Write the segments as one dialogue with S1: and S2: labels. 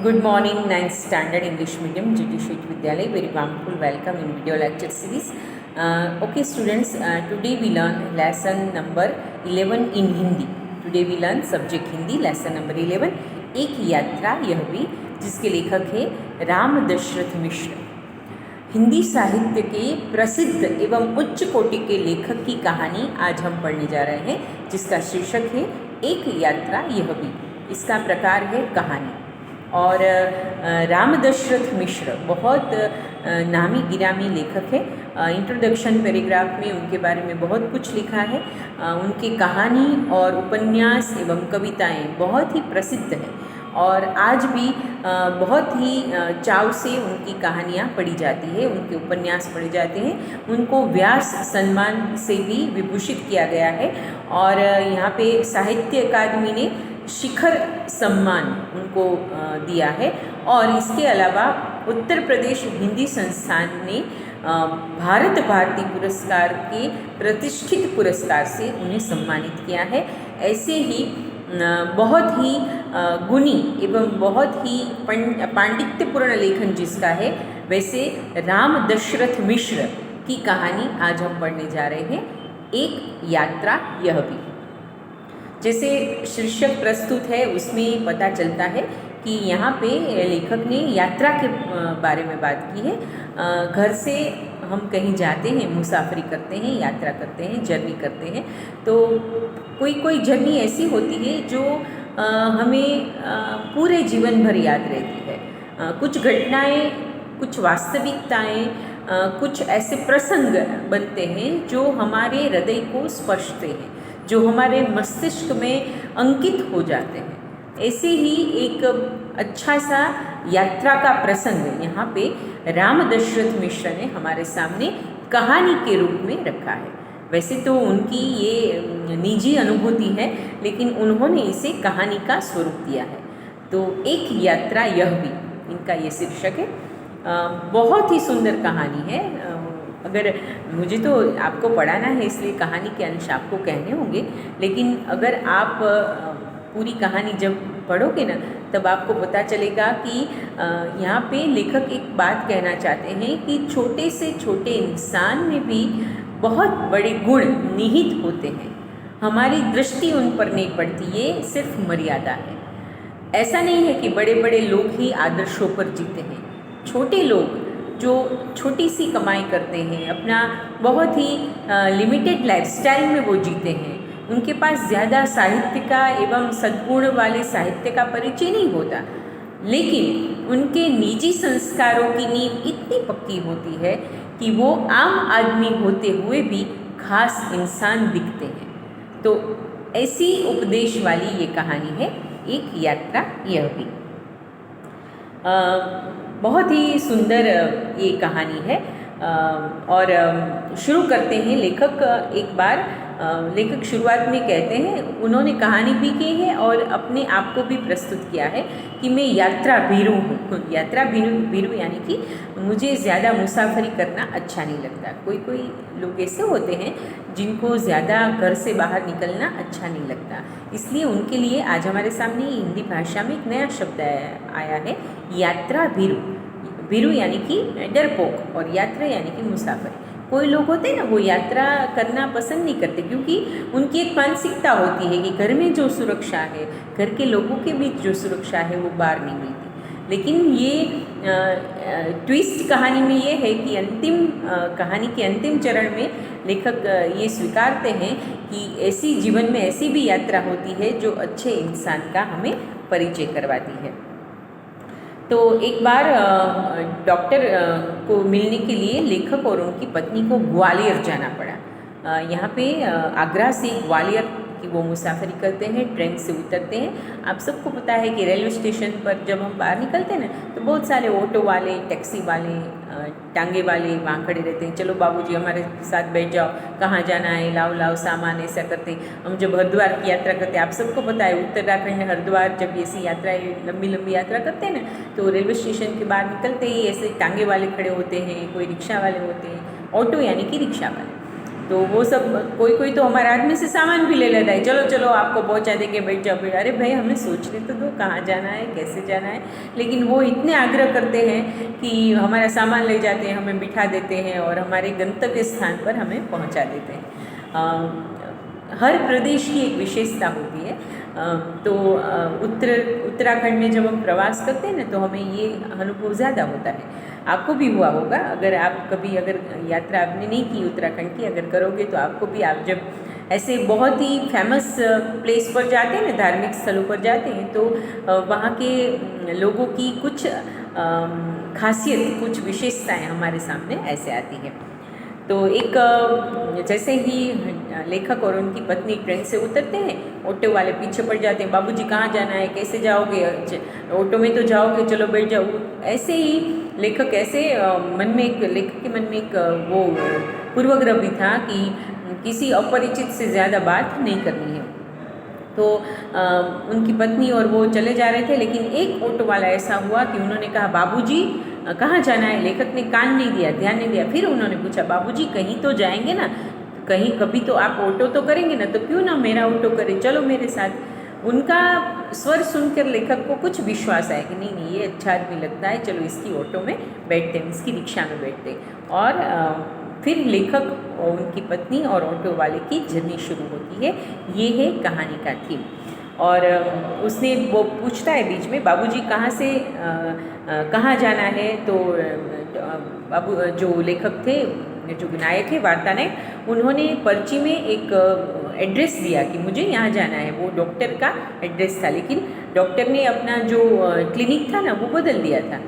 S1: Good morning, 9th Standard English Medium, GT Sheet Vidyalay. Very warmful welcome in video lecture series. Okay, students, today we learn lesson number 11 in Hindi. Today we learn subject Hindi, lesson number 11. एक यात्रा यह भी, जिसके लेखक है राम दशरथ मिश्र। हिंदी साहित्य के प्रसिद्ध एवं उच्च कोटि के लेखक की कहानी आज हम पढ़ने जा रहे हैं, जिसका शीर्षक है एक यात्रा यह भी। इसका प्रकार है कहानी। और राम दशरथ मिश्र बहुत नामी गिरामी लेखक है। इंट्रोडक्शन पैराग्राफ में उनके बारे में बहुत कुछ लिखा है। उनकी कहानी और उपन्यास एवं कविताएं बहुत ही प्रसिद्ध हैं और आज भी बहुत ही चाव से उनकी कहानियाँ पढ़ी जाती है, उनके उपन्यास पढ़े जाते हैं। उनको व्यास सम्मान से भी विभूषित किया गया है और यहाँ पे साहित्य अकादमी ने शिखर सम्मान उनको दिया है। और इसके अलावा उत्तर प्रदेश हिंदी संस्थान ने भारत भारती पुरस्कार के प्रतिष्ठित पुरस्कार से उन्हें सम्मानित किया है। ऐसे ही बहुत ही गुणी एवं बहुत ही पांडित्यपूर्ण लेखन जिसका है, वैसे राम दशरथ मिश्र की कहानी आज हम पढ़ने जा रहे हैं, एक यात्रा यह भी। जैसे शीर्षक प्रस्तुत है उसमें पता चलता है कि यहाँ पे लेखक ने यात्रा के बारे में बात की है। घर से हम कहीं जाते हैं, मुसाफरी करते हैं, यात्रा करते हैं, जर्नी करते हैं, तो कोई कोई जर्नी ऐसी होती है जो हमें पूरे जीवन भर याद रहती है। कुछ घटनाएं, कुछ वास्तविकताएं, कुछ ऐसे प्रसंग बनते हैं जो हमारे हृदय को स्पर्शते हैं, जो हमारे मस्तिष्क में अंकित हो जाते हैं। ऐसे ही एक अच्छा सा यात्रा का प्रसंग यहाँ पे राम दशरथ मिश्र ने हमारे सामने कहानी के रूप में रखा है। वैसे तो उनकी ये निजी अनुभूति है, लेकिन उन्होंने इसे कहानी का स्वरूप दिया है। तो एक यात्रा यह भी इनका ये शीर्षक है। बहुत ही सुंदर कहानी है। अगर मुझे तो आपको पढ़ाना है इसलिए कहानी के अंश आपको कहने होंगे, लेकिन अगर आप पूरी कहानी जब पढ़ोगे ना, तब आपको पता चलेगा कि यहाँ पे लेखक एक बात कहना चाहते हैं कि छोटे से छोटे इंसान में भी बहुत बड़े गुण निहित होते हैं। हमारी दृष्टि उन पर नहीं पड़ती, ये सिर्फ मर्यादा है। ऐसा नहीं है कि बड़े बड़े लोग ही आदर्शों पर जीते हैं। छोटे लोग जो छोटी सी कमाई करते हैं, अपना बहुत ही लिमिटेड लाइफस्टाइल में वो जीते हैं, उनके पास ज़्यादा साहित्य का एवं सद्गुण वाले साहित्य का परिचय नहीं होता, लेकिन उनके निजी संस्कारों की नींव इतनी पक्की होती है कि वो आम आदमी होते हुए भी खास इंसान दिखते हैं। तो ऐसी उपदेश वाली ये कहानी है, एक यात्रा यह भी। बहुत ही सुंदर ये कहानी है। और शुरू करते हैं। लेखक शुरुआत में कहते हैं, उन्होंने कहानी भी की है और अपने आप को भी प्रस्तुत किया है कि मैं यात्रा भीरू हूँ। यात्रा भीरू यानी कि मुझे ज़्यादा मुसाफरी करना अच्छा नहीं लगता। कोई कोई लोग ऐसे होते हैं जिनको ज़्यादा घर से बाहर निकलना अच्छा नहीं लगता, इसलिए उनके लिए आज हमारे सामने हिंदी भाषा में एक नया शब्द आया है, यात्रा भीरू। भीरू यानी कि डरपोक और यात्रा यानी कि मुसाफरी। कोई लोग होते हैं ना, वो यात्रा करना पसंद नहीं करते क्योंकि उनकी एक मानसिकता होती है कि घर में जो सुरक्षा है, घर के लोगों के बीच जो सुरक्षा है, वो बाहर नहीं मिलती। लेकिन ये ट्विस्ट कहानी में ये है कि कहानी के अंतिम चरण में लेखक ये स्वीकारते हैं कि ऐसी जीवन में ऐसी भी यात्रा होती है जो अच्छे इंसान का हमें परिचय करवाती है। तो एक बार डॉक्टर को मिलने के लिए लेखक और उनकी पत्नी को ग्वालियर जाना पड़ा। यहाँ पे आगरा से ग्वालियर की वो मुसाफरी करते हैं, ट्रेन से उतरते हैं। आप सबको पता है कि रेलवे स्टेशन पर जब हम बाहर निकलते हैं ना, तो बहुत सारे ऑटो वाले, टैक्सी वाले, टांगे वाले वहाँ खड़े रहते हैं। चलो बाबूजी हमारे साथ बैठ जाओ, कहाँ जाना है, लाओ लाओ सामान, ऐसा करते हैं। हम जब हरिद्वार की यात्रा करते हैं, आप सबको पता है उत्तराखंड हरिद्वार जब ऐसी यात्रा, लंबी लंबी यात्रा करते हैं ना, तो रेलवे स्टेशन के बाहर निकलते ही ऐसे टांगे वाले खड़े होते हैं, कोई रिक्शा वाले होते हैं, ऑटो यानी कि रिक्शा वाले। तो वो सब कोई कोई तो हमारे आदमी से सामान भी ले लेता है, चलो चलो आपको पहुंचा देंगे, बैठ जाओ बैठ। अरे भाई हमें सोचने तो दो कहाँ जाना है कैसे जाना है। लेकिन वो इतने आग्रह करते हैं कि हमारा सामान ले जाते हैं, हमें बिठा देते हैं और हमारे गंतव्य स्थान पर हमें पहुंचा देते हैं। हर प्रदेश की एक विशेषता होती है। तो उत्तराखंड में जब हम प्रवास करते हैं ना तो हमें ये अनुभव ज़्यादा होता है। आपको भी हुआ होगा, अगर आप कभी अगर यात्रा आपने नहीं की उत्तराखंड की, अगर करोगे तो आपको भी, आप जब ऐसे बहुत ही फेमस प्लेस पर जाते हैं ना, धार्मिक स्थलों पर जाते हैं, तो वहाँ के लोगों की कुछ खासियत, कुछ विशेषताएं हमारे सामने ऐसे आती हैं। तो एक जैसे ही लेखक और उनकी पत्नी ट्रेन से उतरते हैं, ऑटो वाले पीछे पड़ जाते हैं, बाबूजी कहाँ जाना है, कैसे जाओगे, ऑटो में तो जाओगे, चलो बैठ जाओ। ऐसे ही लेखक ऐसे लेखक के मन में एक वो पूर्वग्रह भी था कि किसी अपरिचित से ज़्यादा बात नहीं करनी है। तो उनकी पत्नी और वो चले जा रहे थे, लेकिन एक ऑटो वाला ऐसा हुआ कि उन्होंने कहा बाबूजी कहाँ जाना है। लेखक ने कान नहीं दिया, ध्यान नहीं दिया। फिर उन्होंने पूछा बाबूजी कहीं तो जाएंगे ना, कहीं कभी तो आप ऑटो तो करेंगे ना, तो क्यों ना मेरा ऑटो करें, चलो मेरे साथ। उनका स्वर सुनकर लेखक को कुछ विश्वास आया कि नहीं नहीं ये अच्छा आदमी लगता है, चलो इसकी ऑटो में बैठते हैं, इसकी रिक्शा में बैठते हैं। और फिर लेखक और उनकी पत्नी और ऑटो वाले की जर्नी शुरू होती है। ये है कहानी का थीम। और उसने वो पूछता है बीच में बाबूजी कहाँ से कहाँ जाना है। तो बाबू जो लेखक थे, जो नायक है वार्ता ने, उन्होंने पर्ची में एक एड्रेस दिया कि मुझे यहाँ जाना है। वो डॉक्टर का एड्रेस था, लेकिन डॉक्टर ने अपना जो क्लिनिक था ना वो बदल दिया था।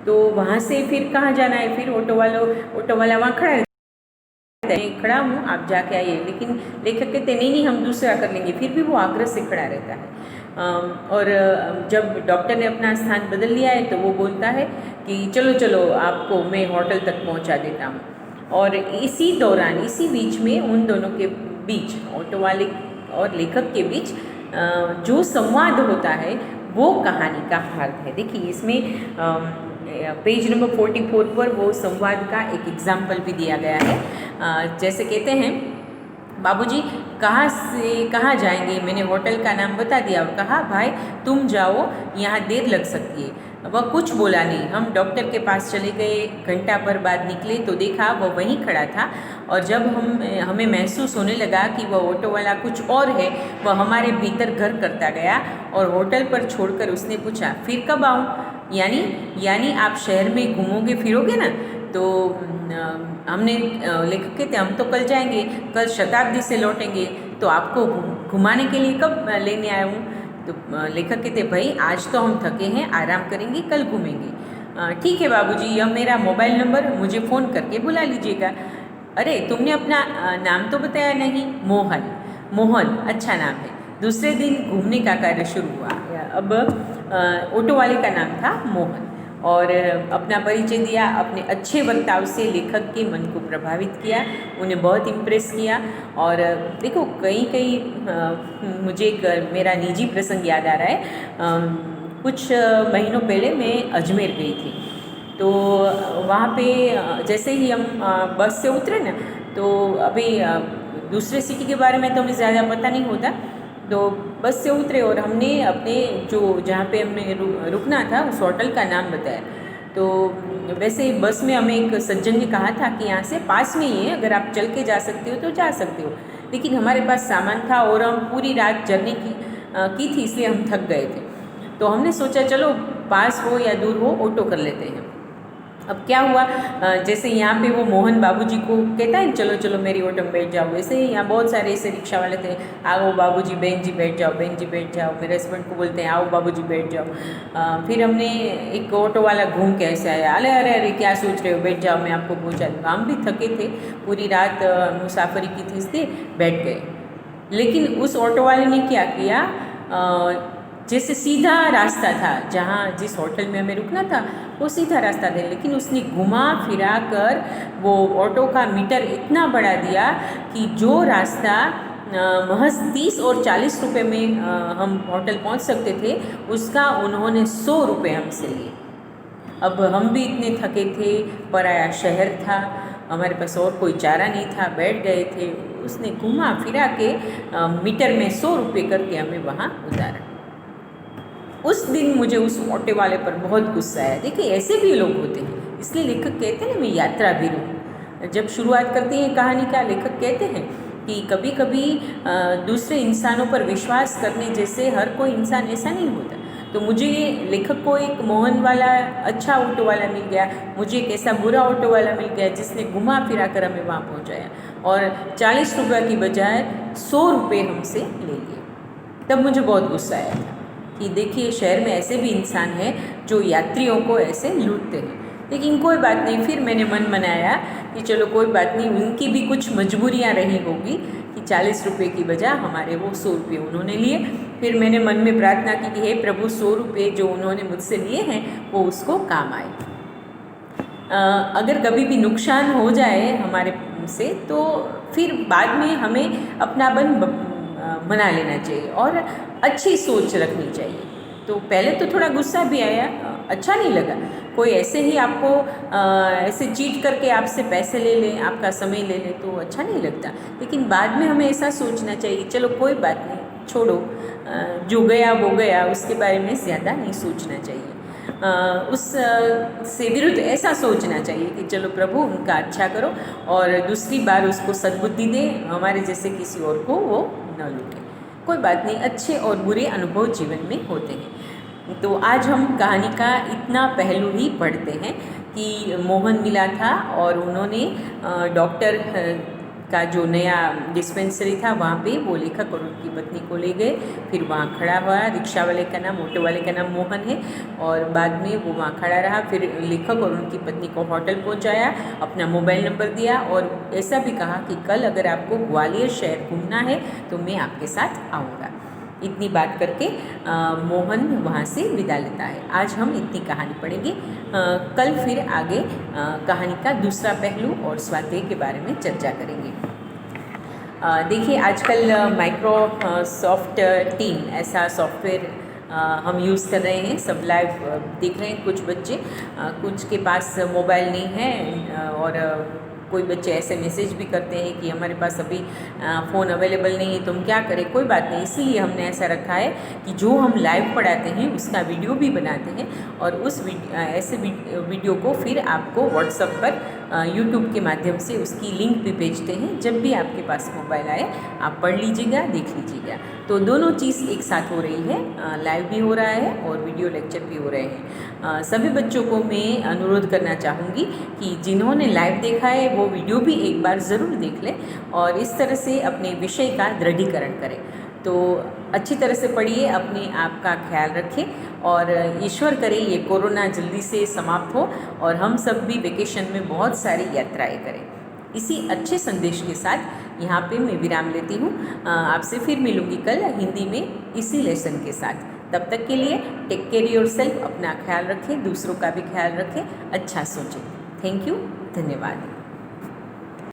S1: तो वहाँ से फिर कहाँ जाना है, फिर ऑटो वाला वहाँ खड़ा है, खड़ा हूँ आप जाके आइए। लेकिन लेखक कहते नहीं नहीं हम दूसरा कर लेंगे, फिर भी वो आग्रह से खड़ा रहता है। और जब डॉक्टर ने अपना स्थान बदल लिया है तो वो बोलता है कि चलो चलो आपको मैं होटल तक पहुँचा देता हूँ। और इसी दौरान, इसी बीच में उन दोनों के बीच, ऑटो वाले और लेखक के बीच जो संवाद होता है वो कहानी का हाल है। देखिए इसमें पेज नंबर 44 पर वो संवाद का एक एग्जाम्पल भी दिया गया है। जैसे कहते हैं बाबूजी कहाँ से कहाँ जाएंगे, मैंने होटल का नाम बता दिया और कहा भाई तुम जाओ, यहाँ देर लग सकती है। वह कुछ बोला नहीं। हम डॉक्टर के पास चले गए, घंटा भर बाद निकले तो देखा वह वहीं खड़ा था। और जब हमें महसूस होने लगा कि वह ऑटो वाला कुछ और है, वह हमारे भीतर घर करता गया और होटल पर छोड़कर उसने पूछा फिर कब आऊँ, यानी आप शहर में घूमोगे फिरोगे ना। तो हमने लेखक कहते हम तो कल जाएंगे, कल शताब्दी से लौटेंगे, तो आपको घुमाने के लिए कब लेने आया हूँ। तो लेखक कहते भाई आज तो हम थके हैं, आराम करेंगे, कल घूमेंगे। ठीक है बाबूजी, यह मेरा मोबाइल नंबर, मुझे फ़ोन करके बुला लीजिएगा। अरे तुमने अपना नाम तो बताया नहीं। मोहन अच्छा नाम है। दूसरे दिन घूमने का कार्य शुरू हुआ। अब ऑटो वाले का नाम था मोहन और अपना परिचय दिया, अपने अच्छे बर्ताव से लेखक के मन को प्रभावित किया, उन्हें बहुत इम्प्रेस किया। और देखो कई मुझे एक मेरा निजी प्रसंग याद आ रहा है। कुछ महीनों पहले मैं अजमेर गई थी। तो वहाँ पे जैसे ही हम बस से उतरे ना, तो अभी दूसरे सिटी के बारे में तो हमें ज़्यादा पता नहीं होता। तो बस से उतरे और हमने अपने जो जहाँ पे हमने रुकना था उस होटल का नाम बताया। तो वैसे बस में हमें एक सज्जन ने कहा था कि यहाँ से पास में ही है, अगर आप चल के जा सकते हो तो जा सकते हो। लेकिन हमारे पास सामान था और हम पूरी रात जर्नी की थी, इसलिए हम थक गए थे। तो हमने सोचा चलो पास हो या दूर हो ऑटो कर लेते हैं। अब क्या हुआ, जैसे यहाँ पे वो मोहन बाबूजी को कहता है चलो चलो मेरी ऑटो में बैठ जाओ, वैसे ही यहाँ बहुत सारे ऐसे रिक्शा वाले थे, आओ बाबूजी बहन जी बैठ जाओ, बहन जी बैठ जाओ। मेरे हस्बैंड को बोलते हैं आओ बाबूजी बैठ जाओ। फिर हमने एक ऑटो वाला घूम के ऐसे आया, अरे अरे अरे क्या सोच रहे हो, बैठ जाओ मैं आपको पहुँचा दूँगा। हम भी थके थे, पूरी रात मुसाफरी की थी, इसलिए बैठ गए। लेकिन उस ऑटो वाले ने क्या किया, जैसे सीधा रास्ता था, जहाँ जिस होटल में हमें रुकना था वो सीधा रास्ता था, लेकिन उसने घुमा फिरा कर वो ऑटो का मीटर इतना बढ़ा दिया कि जो रास्ता महज 30 और 40 रुपये में हम होटल पहुंच सकते थे, उसका उन्होंने 100 रुपये हमसे लिए। अब हम भी इतने थके थे, पराया शहर था, हमारे पास और कोई चारा नहीं था, बैठ गए थे। उसने घुमा फिरा के मीटर में 100 रुपये करके हमें वहाँ उतारा। उस दिन मुझे उस ऑटो वाले पर बहुत गुस्सा आया। देखिए ऐसे भी लोग होते हैं, इसलिए लेखक कहते हैं ना, मैं यात्रा भी हूँ। जब शुरुआत करते हैं कहानी का, लेखक कहते हैं कि कभी कभी दूसरे इंसानों पर विश्वास करने जैसे हर कोई इंसान ऐसा नहीं होता। तो मुझे लेखक को एक मोहन वाला अच्छा ऑटो वाला मिल गया, मुझे एक ऐसा बुरा ऑटो वाला मिल गया जिसने घुमा फिरा कर हमें वहाँ पहुँचाया और 40 रुपये की बजाय 100 रुपये हमसे ले लिए। तब मुझे बहुत गुस्सा आया था कि देखिए शहर में ऐसे भी इंसान हैं जो यात्रियों को ऐसे लूटते हैं। लेकिन कोई बात नहीं, फिर मैंने मन बनाया कि चलो कोई बात नहीं, उनकी भी कुछ मजबूरियां रही होगी कि 40 रुपये की बजाय हमारे वो 100 रुपये उन्होंने लिए। फिर मैंने मन में प्रार्थना की कि हे प्रभु, 100 रुपये जो उन्होंने मुझसे लिए हैं वो उसको काम आए। अगर कभी भी नुकसान हो जाए हमारे से तो फिर बाद में हमें अपनापन बना लेना चाहिए और अच्छी सोच रखनी चाहिए। तो पहले तो थोड़ा गुस्सा भी आया, अच्छा नहीं लगा। कोई ऐसे ही आपको ऐसे चीट करके आपसे पैसे ले ले, आपका समय ले ले तो अच्छा नहीं लगता। लेकिन बाद में हमें ऐसा सोचना चाहिए, चलो कोई बात नहीं, छोड़ो, जो गया वो गया, उसके बारे में ज़्यादा नहीं सोचना चाहिए। उस से विरुद्ध ऐसा सोचना चाहिए कि चलो प्रभु उनका अच्छा करो और दूसरी बार उसको सद्बुद्धि दे, हमारे जैसे किसी और को वो न लूटे। कोई बात नहीं, अच्छे और बुरे अनुभव जीवन में होते हैं। तो आज हम कहानी का इतना पहलू ही पढ़ते हैं कि मोहन मिला था और उन्होंने डॉक्टर का जो नया डिस्पेंसरी था वहाँ पे वो लेखक और उनकी पत्नी को ले गए। फिर वहाँ खड़ा हुआ, रिक्शा वाले का नाम, ऑटो वाले का नाम मोहन है, और बाद में वो वहाँ खड़ा रहा। फिर लेखक और उनकी पत्नी को होटल पहुँचाया, अपना मोबाइल नंबर दिया और ऐसा भी कहा कि कल अगर आपको ग्वालियर शहर घूमना है तो मैं आपके साथ आऊँगा। इतनी बात करके मोहन वहाँ से विदा लेता है। आज हम इतनी कहानी पढ़ेंगे। कल फिर आगे कहानी का दूसरा पहलू और स्वाध्याय के बारे में चर्चा करेंगे। देखिए आजकल माइक्रोसॉफ्ट टीम ऐसा सॉफ्टवेयर हम यूज़ कर रहे हैं, सब लाइव देख रहे हैं। कुछ बच्चे, कुछ के पास मोबाइल नहीं है और कोई बच्चे ऐसे मैसेज भी करते हैं कि हमारे पास अभी फ़ोन अवेलेबल नहीं है, तो हम क्या करें। कोई बात नहीं, इसीलिए हमने ऐसा रखा है कि जो हम लाइव पढ़ाते हैं उसका वीडियो भी बनाते हैं और उस ऐसे वीडियो को फिर आपको व्हाट्सएप पर यूट्यूब के माध्यम से उसकी लिंक भी भेजते हैं। जब भी आपके पास मोबाइल आए आप पढ़ लीजिएगा, देख लीजिएगा। तो दोनों चीज़ एक साथ हो रही है, लाइव भी हो रहा है और वीडियो लेक्चर भी हो रहे हैं। सभी बच्चों को मैं अनुरोध करना चाहूँगी कि जिन्होंने लाइव देखा है वो वीडियो भी एक बार ज़रूर देख लें और इस तरह से अपने विषय का दृढ़ीकरण करें। तो अच्छी तरह से पढ़िए, अपने आप का ख्याल रखें और ईश्वर करे ये कोरोना जल्दी से समाप्त हो और हम सब भी वेकेशन में बहुत सारी यात्राएं करें। इसी अच्छे संदेश के साथ यहाँ पे मैं विराम लेती हूँ। आपसे फिर मिलूँगी कल हिंदी में इसी लेसन के साथ। तब तक के लिए टेक केयर योरसेल्फ, अपना ख्याल रखें, दूसरों का भी ख्याल रखें, अच्छा सोचें। थैंक यू, धन्यवाद।